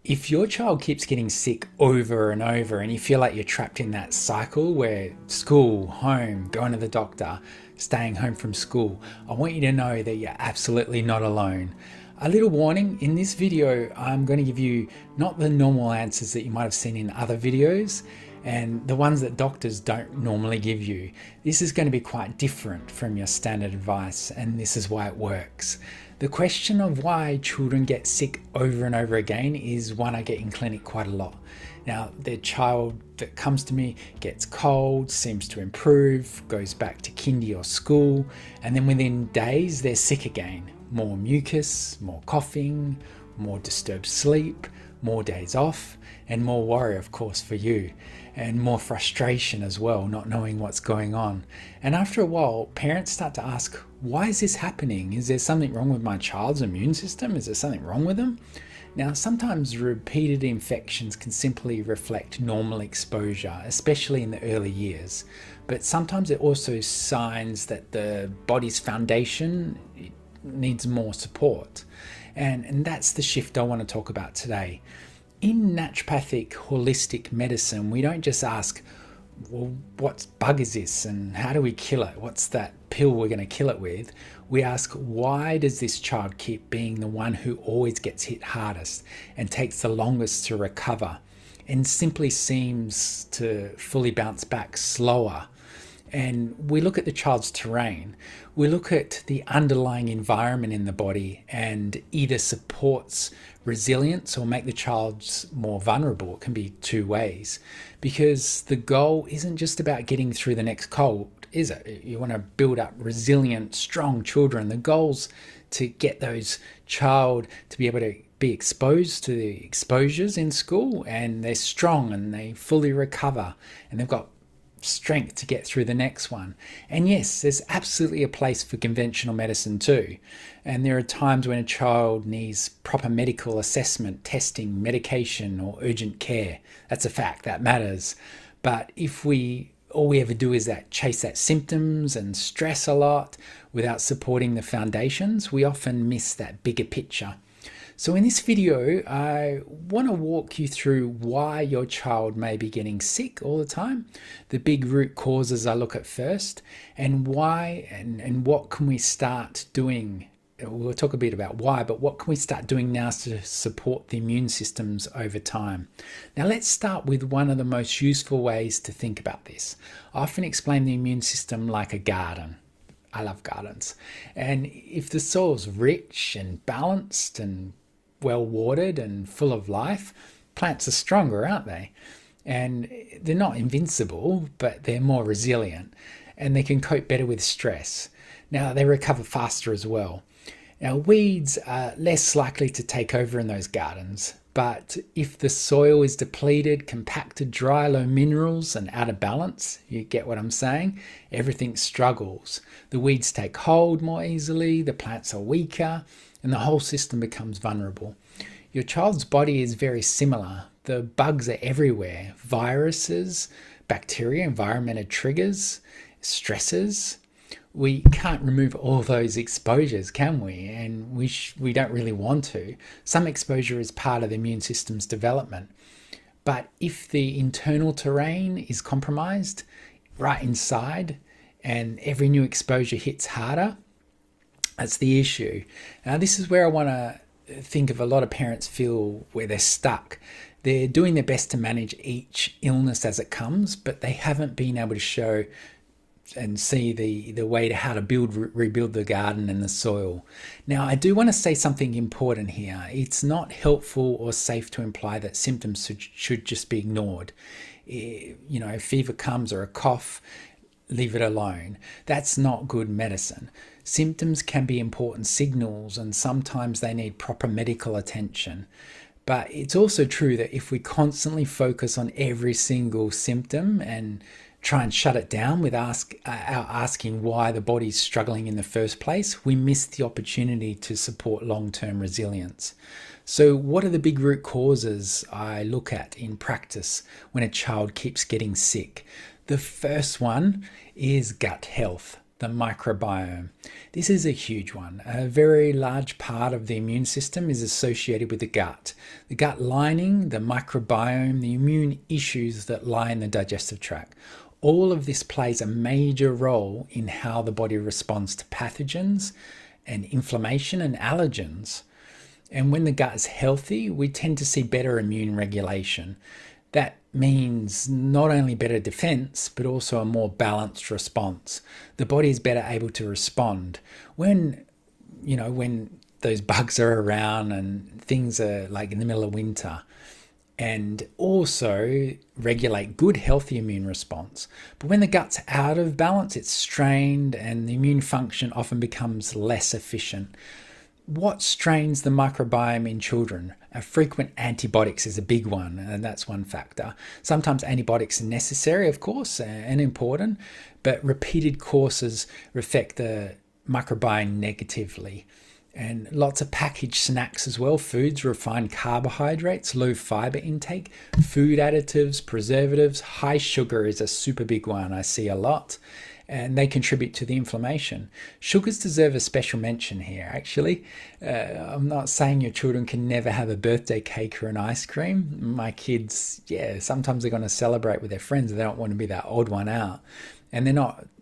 If your child keeps getting sick over and over and you feel like you're trapped in that cycle where school, home, going to the doctor, staying home from school, I want you to know that you're absolutely not alone. A little warning, in this video, I'm going to give you not the normal answers that you might have seen in other videos and the ones that doctors don't normally give you. This is going to be quite different from your standard advice, and this is why it works. The question of why children get sick over and over again is one I get in clinic quite a lot. Now, the child that comes to me gets cold, seems to improve, goes back to kindy or school, and then within days they're sick again. More mucus, more coughing, more disturbed sleep, more days off, and more worry, of course, for you, and more frustration as well, not knowing what's going on. And after a while, parents start to ask, why is this happening? Is there something wrong with my child's immune system? Is there something wrong with them? Now, sometimes repeated infections can simply reflect normal exposure, especially in the early years. But sometimes it also signs that the body's foundation needs more support. And that's the shift I want to talk about today. In naturopathic holistic medicine, we don't just ask, well, what bug is this and how do we kill it? What's that pill we're going to kill it with? We ask, why does this child keep being the one who always gets hit hardest and takes the longest to recover and simply seems to fully bounce back slower? And we look at the child's terrain. We look at the underlying environment in the body and either supports resilience or make the child more vulnerable. It can be two ways, because the goal isn't just about getting through the next cold, is it? You want to build up resilient, strong children. The goal's to get those child to be able to be exposed to the exposures in school, and they're strong and they fully recover and they've got strength to get through the next one. And yes, there's absolutely a place for conventional medicine too. And there are times when a child needs proper medical assessment, testing, medication, or urgent care. That's a fact, that matters. But if all we ever do is chase that symptoms and stress a lot without supporting the foundations, we often miss that bigger picture. So in this video, I want to walk you through why your child may be getting sick all the time, the big root causes I look at first, and why and what can we start doing. We'll talk a bit about why, but what can we start doing now to support the immune systems over time? Now let's start with one of the most useful ways to think about this. I often explain the immune system like a garden. I love gardens. And if the soil's rich and balanced and well watered and full of life, plants are stronger, aren't they? And they're not invincible, but they're more resilient and they can cope better with stress. Now, they recover faster as well. Now, weeds are less likely to take over in those gardens, but if the soil is depleted, compacted, dry, low minerals and out of balance, you get what I'm saying, everything struggles. The weeds take hold more easily, the plants are weaker, and the whole system becomes vulnerable. Your child's body is very similar. The bugs are everywhere. Viruses, bacteria, environmental triggers, stresses. We can't remove all those exposures, can we? And we don't really want to. Some exposure is part of the immune system's development. But if the internal terrain is compromised right inside and every new exposure hits harder, that's the issue. Now, this is where I want to think of a lot of parents feel where they're stuck. They're doing their best to manage each illness as it comes, but they haven't been able to show and see the way to how to rebuild the garden and the soil. Now, I do want to say something important here. It's not helpful or safe to imply that symptoms should just be ignored. You know, if fever comes or a cough, leave it alone. That's not good medicine. Symptoms can be important signals and sometimes they need proper medical attention. But it's also true that if we constantly focus on every single symptom and try and shut it down without asking why the body's struggling in the first place, we miss the opportunity to support long-term resilience. So what are the big root causes I look at in practice when a child keeps getting sick? The first one is gut health. the microbiome. This is a huge one. A very large part of the immune system is associated with the gut. The gut lining, the microbiome, the immune issues that lie in the digestive tract. All of this plays a major role in how the body responds to pathogens and inflammation and allergens. And when the gut is healthy, we tend to see better immune regulation. That means not only better defense, but also a more balanced response. The body is better able to respond when those bugs are around and things are like in the middle of winter, and also regulate good, healthy immune response. But when the gut's out of balance, it's strained and the immune function often becomes less efficient. What strains the microbiome in children? Frequent antibiotics is a big one, and that's one factor. Sometimes antibiotics are necessary, of course, and important, but repeated courses affect the microbiome negatively. And lots of packaged snacks as well, foods, refined carbohydrates, low fiber intake, food additives, preservatives, high sugar is a super big one I see a lot. And they contribute to the inflammation. Sugars deserve a special mention here, actually. I'm not saying your children can never have a birthday cake or an ice cream. My kids, sometimes they're going to celebrate with their friends. They don't want to be that odd one out. And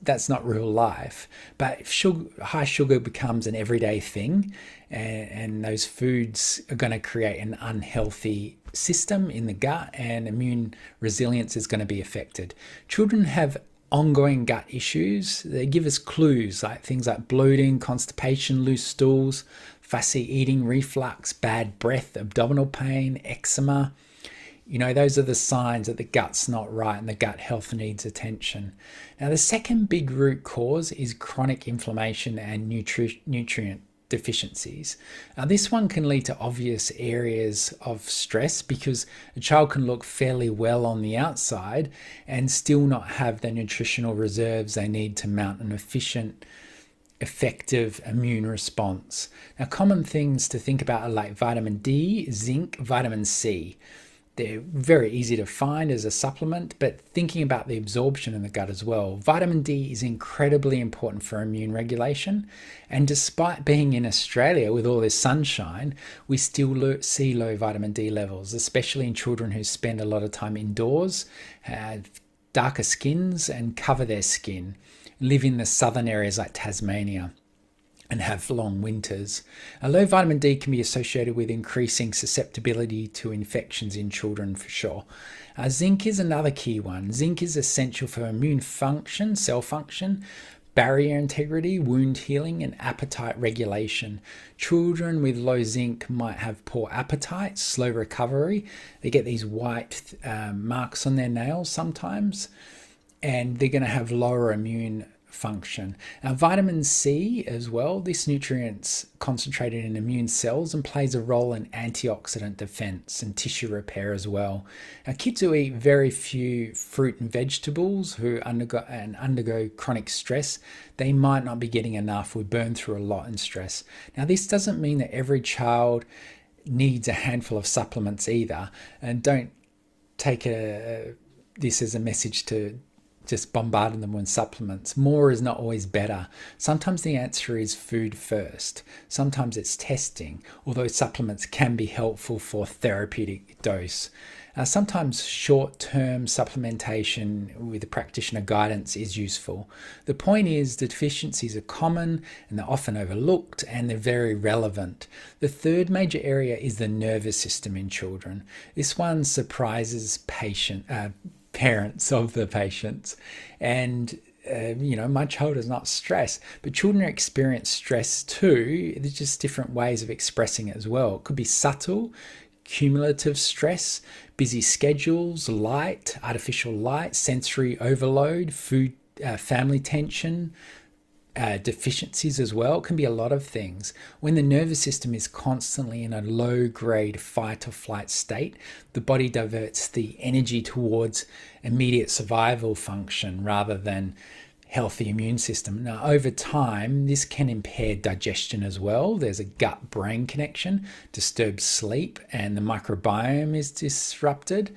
that's not real life. But if high sugar becomes an everyday thing, and those foods are going to create an unhealthy system in the gut, and immune resilience is going to be affected. Children have ongoing gut issues. They give us clues like things like bloating, constipation, loose stools, fussy eating, reflux, bad breath, abdominal pain, eczema. Those are the signs that the gut's not right and the gut health needs attention. Now, the second big root cause is chronic inflammation and nutrient deficiencies. Now, this one can lead to obvious areas of stress because a child can look fairly well on the outside and still not have the nutritional reserves they need to mount an efficient, effective immune response. Now, common things to think about are like vitamin D, zinc, vitamin C. They're very easy to find as a supplement, but thinking about the absorption in the gut as well. Vitamin D is incredibly important for immune regulation. And despite being in Australia with all this sunshine, we still see low vitamin D levels, especially in children who spend a lot of time indoors, have darker skins and cover their skin, live in the southern areas like Tasmania, and have long winters. Low vitamin D can be associated with increasing susceptibility to infections in children for sure. Zinc is another key one. Zinc is essential for immune function, cell function, barrier integrity, wound healing, and appetite regulation. Children with low zinc might have poor appetite, slow recovery. They get these white marks on their nails sometimes, and they're going to have lower immune function. Now, vitamin C as well, this nutrient's concentrated in immune cells and plays a role in antioxidant defense and tissue repair as well. Now, kids who eat very few fruit and vegetables who undergo chronic stress, they might not be getting enough. We burn through a lot in stress. Now, this doesn't mean that every child needs a handful of supplements either, and don't take this as a message to just bombarding them with supplements. More is not always better. Sometimes the answer is food first. Sometimes it's testing, although supplements can be helpful for therapeutic dose. Sometimes short-term supplementation with practitioner guidance is useful. The point is the deficiencies are common and they're often overlooked and they're very relevant. The third major area is the nervous system in children. This one surprises parents of the patients. And my child is not stressed, but children experience stress too. There's just different ways of expressing it as well. It could be subtle, cumulative stress, busy schedules, artificial light, sensory overload, food, family tension, deficiencies as well. It can be a lot of things. When the nervous system is constantly in a low-grade fight or flight state, the body diverts the energy towards immediate survival function rather than healthy immune system. Now, over time, this can impair digestion as well. There's a gut-brain connection, disturbed sleep, and the microbiome is disrupted.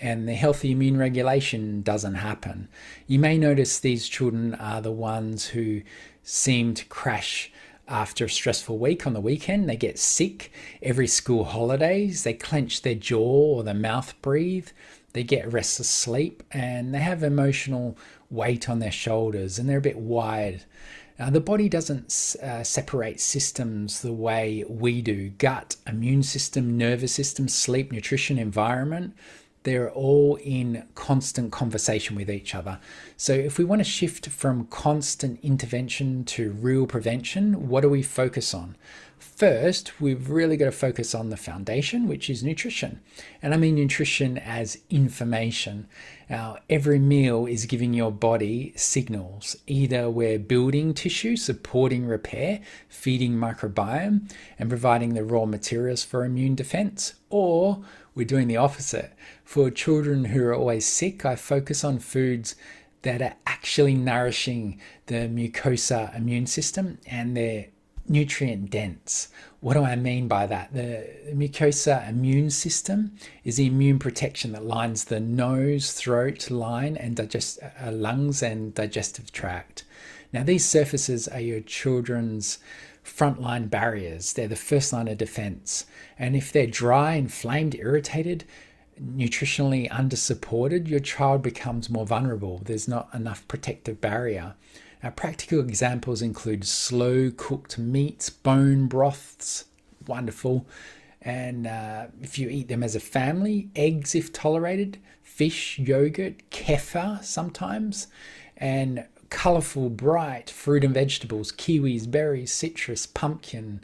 and the healthy immune regulation doesn't happen. You may notice these children are the ones who seem to crash after a stressful week on the weekend. They get sick every school holidays, they clench their jaw or their mouth breathe, they get restless sleep, and they have emotional weight on their shoulders, and they're a bit wired. The body doesn't separate systems the way we do. Gut, immune system, nervous system, sleep, nutrition, environment. They're all in constant conversation with each other. So if we want to shift from constant intervention to real prevention, what do we focus on? First, we've really got to focus on the foundation, which is nutrition. And I mean nutrition as information. Now, every meal is giving your body signals. Either we're building tissue, supporting repair, feeding microbiome, and providing the raw materials for immune defense, or we're doing the opposite. For children who are always sick, I focus on foods that are actually nourishing the mucosa immune system, and they're nutrient dense. What do I mean by that? The mucosa immune system is the immune protection that lines the nose, throat line, and lungs and digestive tract. Now, these surfaces are your children's frontline barriers. They're the first line of defense. And if they're dry, inflamed, irritated, nutritionally undersupported, your child becomes more vulnerable. There's not enough protective barrier. Practical examples include slow cooked meats, bone broths, wonderful. And if you eat them as a family, eggs if tolerated, fish, yogurt, kefir sometimes, and colourful, bright fruit and vegetables, kiwis, berries, citrus, pumpkin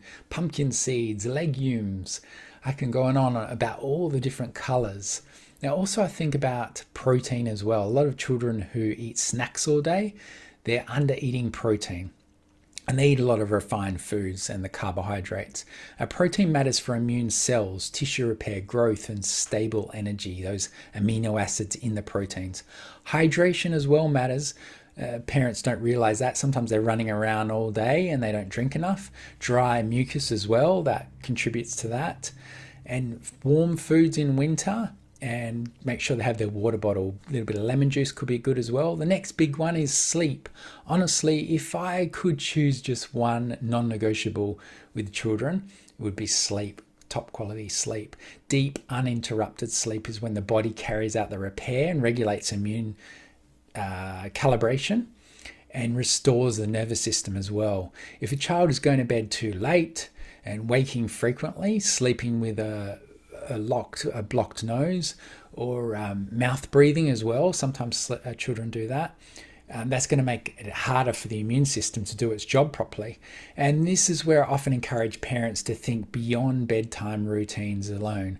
seeds, legumes. I can go on about all the different colours. Now also I think about protein as well. A lot of children who eat snacks all day, they're under eating protein. And they eat a lot of refined foods and the carbohydrates. Protein matters for immune cells, tissue repair, growth, and stable energy, those amino acids in the proteins. Hydration as well matters. Parents don't realize that. Sometimes they're running around all day and they don't drink enough. Dry mucus as well, that contributes to that. And warm foods in winter, and make sure they have their water bottle. A little bit of lemon juice could be good as well. The next big one is sleep. Honestly, if I could choose just one non-negotiable with children, it would be sleep. Top quality sleep. Deep, uninterrupted sleep is when the body carries out the repair and regulates immune calibration and restores the nervous system as well. If a child is going to bed too late and waking frequently, sleeping with a blocked nose, or mouth breathing as well, sometimes children do that, that's going to make it harder for the immune system to do its job properly. And this is where I often encourage parents to think beyond bedtime routines alone.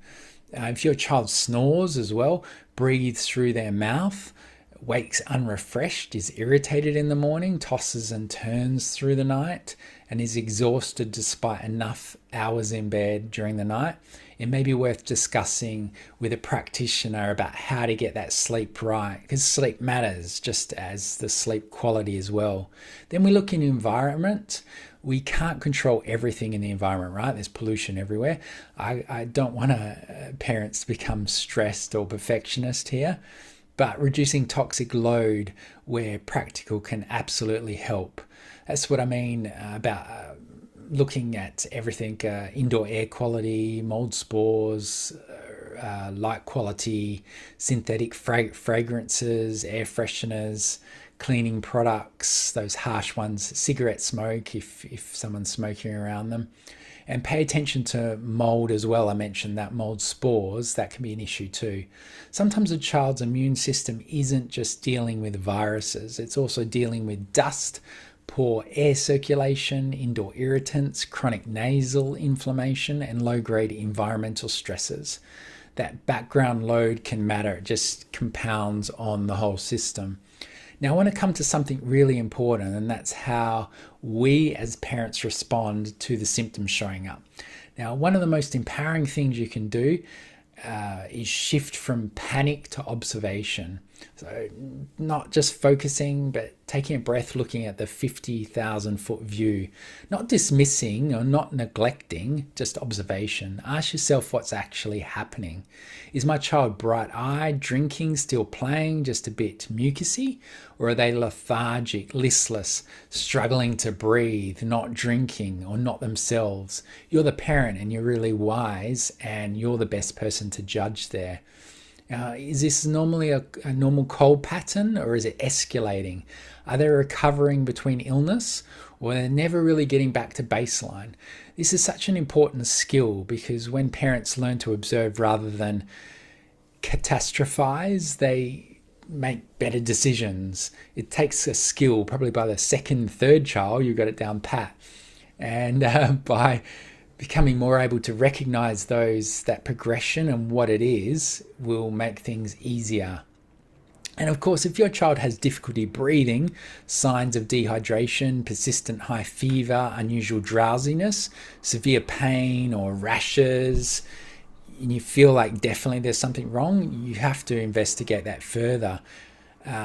If your child snores as well, breathes through their mouth, wakes unrefreshed, is irritated in the morning, tosses and turns through the night, and is exhausted despite enough hours in bed during the night, it may be worth discussing with a practitioner about how to get that sleep right, because sleep matters just as the sleep quality as well. Then we look in environment. We can't control everything in the environment, right? There's pollution everywhere. I don't want parents to become stressed or perfectionist here, but reducing toxic load where practical can absolutely help. That's what I mean about looking at everything, indoor air quality, mold spores, light quality, synthetic fragrances, air fresheners, cleaning products, those harsh ones, cigarette smoke if someone's smoking around them. And pay attention to mold as well. I mentioned that mold spores, that can be an issue too. Sometimes a child's immune system isn't just dealing with viruses, it's also dealing with dust, poor air circulation, indoor irritants, chronic nasal inflammation, and low-grade environmental stresses. That background load can matter. It just compounds on the whole system. Now, I want to come to something really important, and that's how we as parents respond to the symptoms showing up. Now, one of the most empowering things you can do is shift from panic to observation. So not just focusing, but taking a breath, looking at the 50,000 foot view, not dismissing or not neglecting, just observation. Ask yourself what's actually happening. Is my child bright-eyed, drinking, still playing, just a bit mucusy? Or are they lethargic, listless, struggling to breathe, not drinking or not themselves? You're the parent and you're really wise, and you're the best person to judge there. Is this normally a normal cold pattern, or is it escalating? Are they recovering between illness, or they're never really getting back to baseline? This is such an important skill, because when parents learn to observe rather than catastrophize, they make better decisions. It takes a skill. Probably by the second, third child, you've got it down pat. And by becoming more able to recognize that progression and what it is, will make things easier. And of course, if your child has difficulty breathing, signs of dehydration, persistent high fever, unusual drowsiness, severe pain or rashes, and you feel like definitely there's something wrong, you have to investigate that further.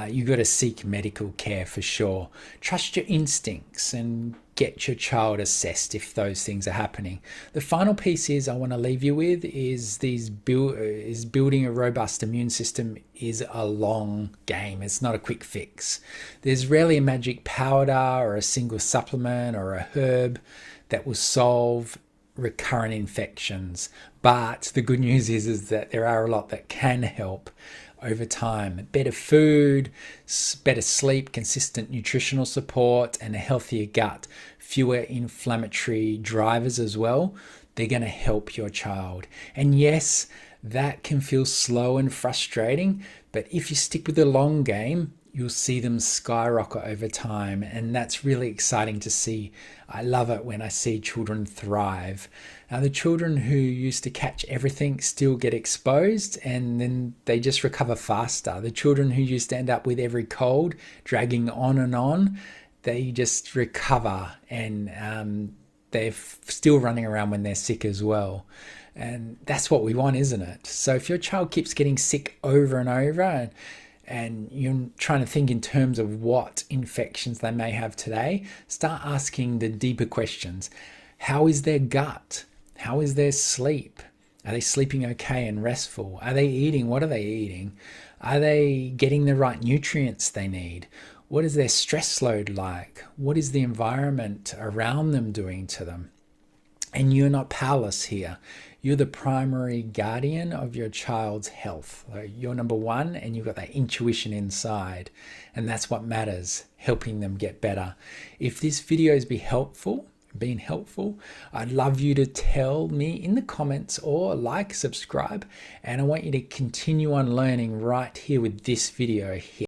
You've got to seek medical care for sure. Trust your instincts and get your child assessed if those things are happening. The final piece is I want to leave you with is building a robust immune system is a long game. It's not a quick fix. There's rarely a magic powder or a single supplement or a herb that will solve recurrent infections. But the good news is that there are a lot that can help over time. Better food, better sleep, consistent nutritional support, and a healthier gut, fewer inflammatory drivers as well. They're going to help your child. And yes, that can feel slow and frustrating, but if you stick with the long game, you'll see them skyrocket over time, and that's really exciting to see. I love it when I see children thrive. Now, the children who used to catch everything still get exposed, and then they just recover faster. The children who used to end up with every cold dragging on, they just recover, and they're still running around when they're sick as well. And that's what we want, isn't it? So if your child keeps getting sick over and over, and you're trying to think in terms of what infections they may have today, start asking the deeper questions. How is their gut? How is their sleep? Are they sleeping okay and restful? Are they eating? What are they eating? Are they getting the right nutrients they need? What is their stress load like? What is the environment around them doing to them? And you're not powerless here. You're the primary guardian of your child's health. You're number one, and you've got that intuition inside. And that's what matters, helping them get better. If this video has been helpful, I'd love you to tell me in the comments, or like, subscribe. And I want you to continue on learning right here with this video here.